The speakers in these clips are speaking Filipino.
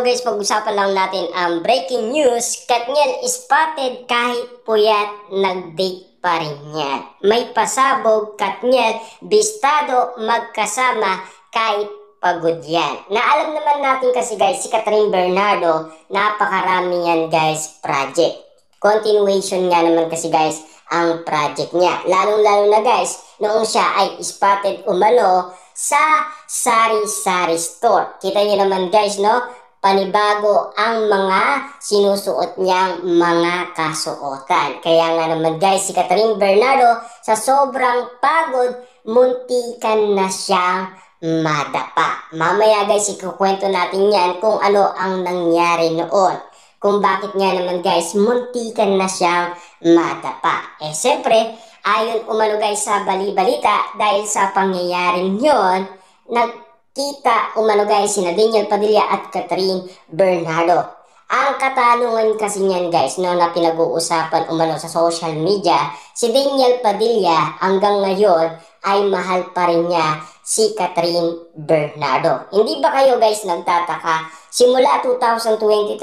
araw guys, pag-usapan lang natin ang breaking news. Katniel spotted kahit puyat, nag-date pa rin niya. May pasabog, Katniel, bistado, magkasama kahit pagod yan. Naalam naman natin kasi guys, si Catherine Bernardo, napakarami yan guys, project. Continuation nga naman kasi guys, ang project niya. Lalong-lalo na guys, noong siya ay spotted umano sa sari-sari store. Kita niyo naman guys, no? Panibago ang mga sinusuot niyang mga kasuotan. Kaya nga naman guys, si Catherine Bernardo sa sobrang pagod, muntikan na siyang madapa. Mamaya guys, ikukwento natin yan kung ano ang nangyari noon. Kung bakit nga naman guys, muntikan na siyang madapa. Siyempre, ayon umano guys sa bali-balita, dahil sa pangyayaring yon, nagkita umano guys sina Daniel Padilla at Catherine Bernardo. Ang katanungan kasi niyan guys, no, na pinag-uusapan umano sa social media, si Daniel Padilla hanggang ngayon ay mahal pa rin niya si Catherine Bernardo. Hindi ba kayo guys nagtataka? Simula 2023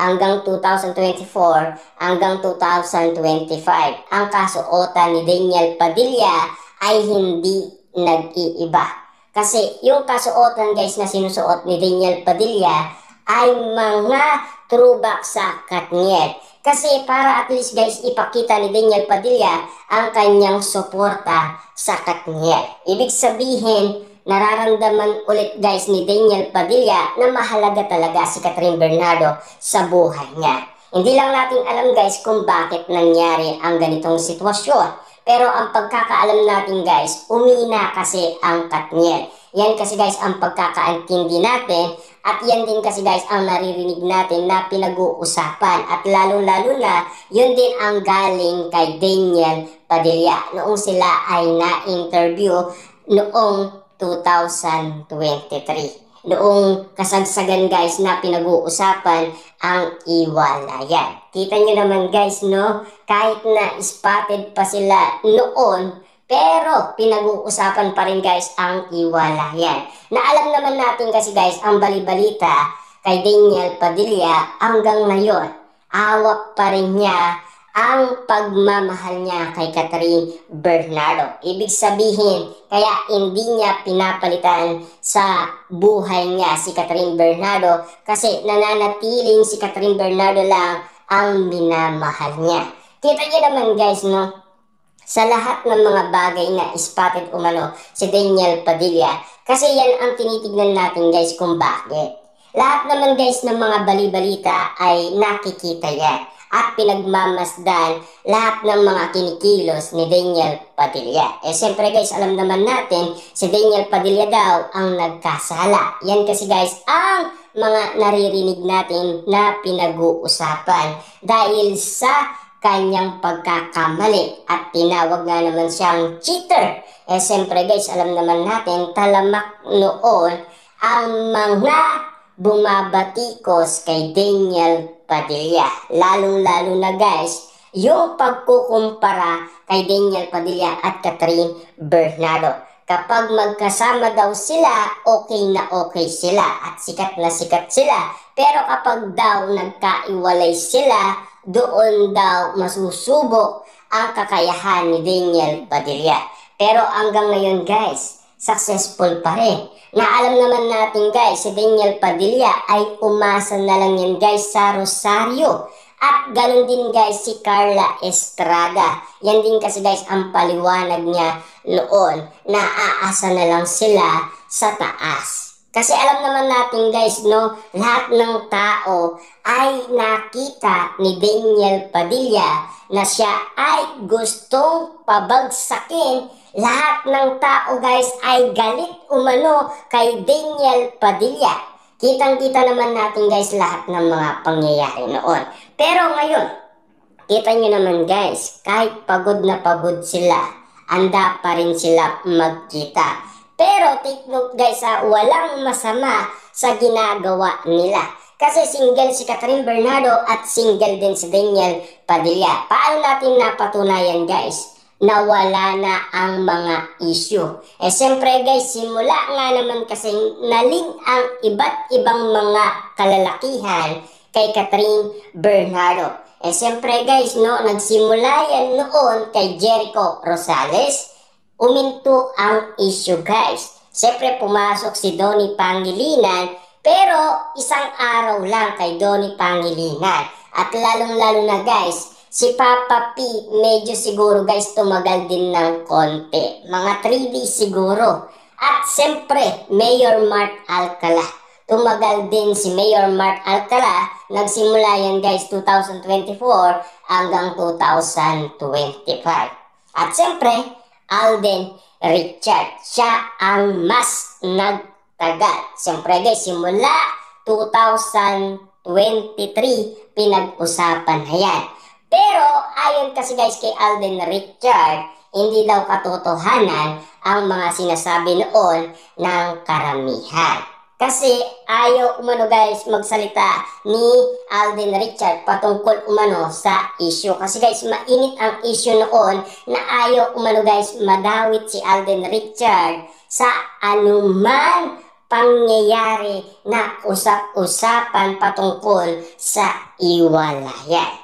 hanggang 2024 hanggang 2025, ang kasuotan ni Daniel Padilla ay hindi nag-iiba. Kasi yung kasuotan guys na sinusuot ni Daniel Padilla ay mga throwback sa Katniel. Kasi para at least guys ipakita ni Daniel Padilla ang kanyang suporta sa Katniel. Ibig sabihin, nararamdaman ulit guys ni Daniel Padilla na mahalaga talaga si Catherine Bernardo sa buhay niya. Hindi lang natin alam guys kung bakit nangyari ang ganitong sitwasyon. Pero ang pagkakaalam natin guys, umina kasi ang Katniel. Yan kasi guys ang pagkakaintindi natin. At yan din kasi guys ang naririnig natin na pinag-uusapan. At lalo-lalo na, yun din ang galing kay Daniel Padilla noong sila ay na-interview noong 2023. Noong kasagsagan guys na pinag-uusapan ang iwalayan. Kita nyo naman guys, no? Kahit na spotted pa sila noon, pero pinag-uusapan pa rin guys ang iwalayan. Naalam naman natin kasi guys ang bali-balita kay Daniel Padilla hanggang ngayon. Awak pa rin niya ang pagmamahal niya kay Catherine Bernardo. Ibig sabihin, kaya hindi niya pinapalitan sa buhay niya si Catherine Bernardo kasi nananatiling si Catherine Bernardo lang ang minamahal niya. Kita niyo naman guys, no? Sa lahat ng mga bagay na spotted umano si Daniel Padilla, kasi yan ang tinitignan natin guys kung bakit. Lahat naman guys ng mga bali-balita ay nakikita yan at pinagmamasdan lahat ng mga kinikilos ni Daniel Padilla. Siyempre guys, alam naman natin, si Daniel Padilla daw ang nagkasala. Yan kasi guys ang mga naririnig natin na pinag-uusapan dahil sa kanyang pagkakamali at tinawag nga naman siyang cheater. Siyempre guys, alam naman natin, talamak noon ang mga bumabatikos kay Daniel Padilla. Lalong-lalo na guys, yung pagkukumpara kay Daniel Padilla at Catherine Bernardo. Kapag magkasama daw sila, okay na okay sila at sikat na sikat sila. Pero kapag daw nagkaiwalay sila, doon daw masusubok ang kakayahan ni Daniel Padilla. Pero hanggang ngayon guys, successful pa rin. Naalam naman natin guys, si Daniel Padilla ay umasa na lang yan guys sa Rosario. At ganun din guys si Carla Estrada. Yan din kasi guys ang paliwanag niya noon na aasa na lang sila sa taas. Kasi alam naman natin guys, no, lahat ng tao ay nakita ni Daniel Padilla na siya ay gustong pabagsakin. Lahat ng tao guys ay galit umano kay Daniel Padilla. Kitang-kita naman natin guys lahat ng mga pangyayari noon. Pero ngayon, kita nyo naman guys, kahit pagod na pagod sila, handa pa rin sila magkita. Pero take note guys, walang masama sa ginagawa nila. Kasi single si Catherine Bernardo at single din si Daniel Padilla. Paano natin napatunayan guys? nawala na ang mga issue. Siyempre guys, simula nga naman kasing naling ang iba't ibang mga kalalakihan kay Catherine Bernardo. Siyempre guys, no, nagsimula yan noon kay Jericho Rosales. Uminto ang issue guys. Siyempre pumasok si Donnie Pangilinan, pero isang araw lang kay Donnie Pangilinan. At lalong-lalo na guys, si Papa P, medyo siguro guys tumagal din ng konti. Mga 3 days siguro. At siyempre, Mayor Mark Alcala. Tumagal din si Mayor Mark Alcala. Nagsimula yan guys 2024 hanggang 2025. At siyempre, Alden Richard. Siya ang mas nagtagal. Siyempre guys, simula 2023, pinag-usapan na yan. Pero ayon kasi guys kay Alden Richard, hindi daw katotohanan ang mga sinasabi noon ng karamihan. Kasi ayaw umano guys magsalita ni Alden Richard patungkol umano sa issue. Kasi guys mainit ang issue noon na ayaw umano guys madawit si Alden Richard sa anuman pangyayari na usap-usapan patungkol sa iwalayan.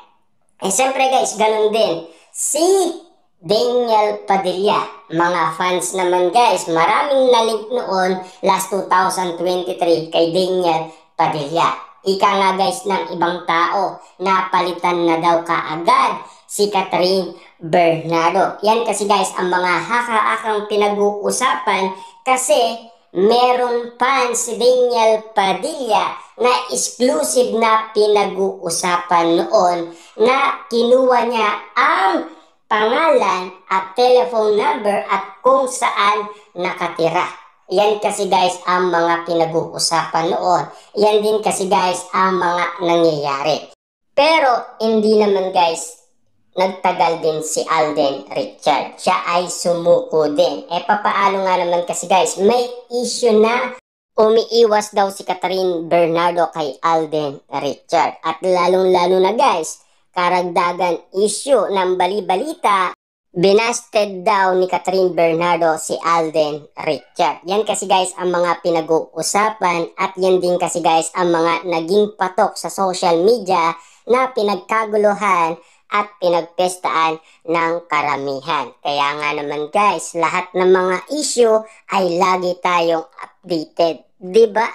Siyempre guys, ganun din si Daniel Padilla. Mga fans naman guys, maraming nalink noon last 2023 kay Daniel Padilla. Ika nga guys ng ibang tao, napalitan na daw kaagad si Catherine Bernardo. Yan kasi guys ang mga haka-akang pinag-uusapan kasi meron pa si Daniel Padilla na exclusive na pinag-uusapan noon na kinuha niya ang pangalan at telephone number at kung saan nakatira. Yan kasi guys ang mga pinag-uusapan noon. Yan din kasi guys ang mga nangyayari. Pero hindi naman guys nagtagal din si Alden Richard. Siya ay sumuko din. Papaano nga naman kasi guys, may issue na umiiwas daw si Catherine Bernardo kay Alden Richard. At lalong-lalo na guys, karagdagan issue ng bali-balita, binasted daw ni Catherine Bernardo si Alden Richard. Yan kasi guys ang mga pinag-uusapan at yan din kasi guys ang mga naging patok sa social media na pinagkaguluhan at pinagpestaan ng karamihan. Kaya nga naman guys, lahat ng mga issue ay lagi tayong updated. Diba?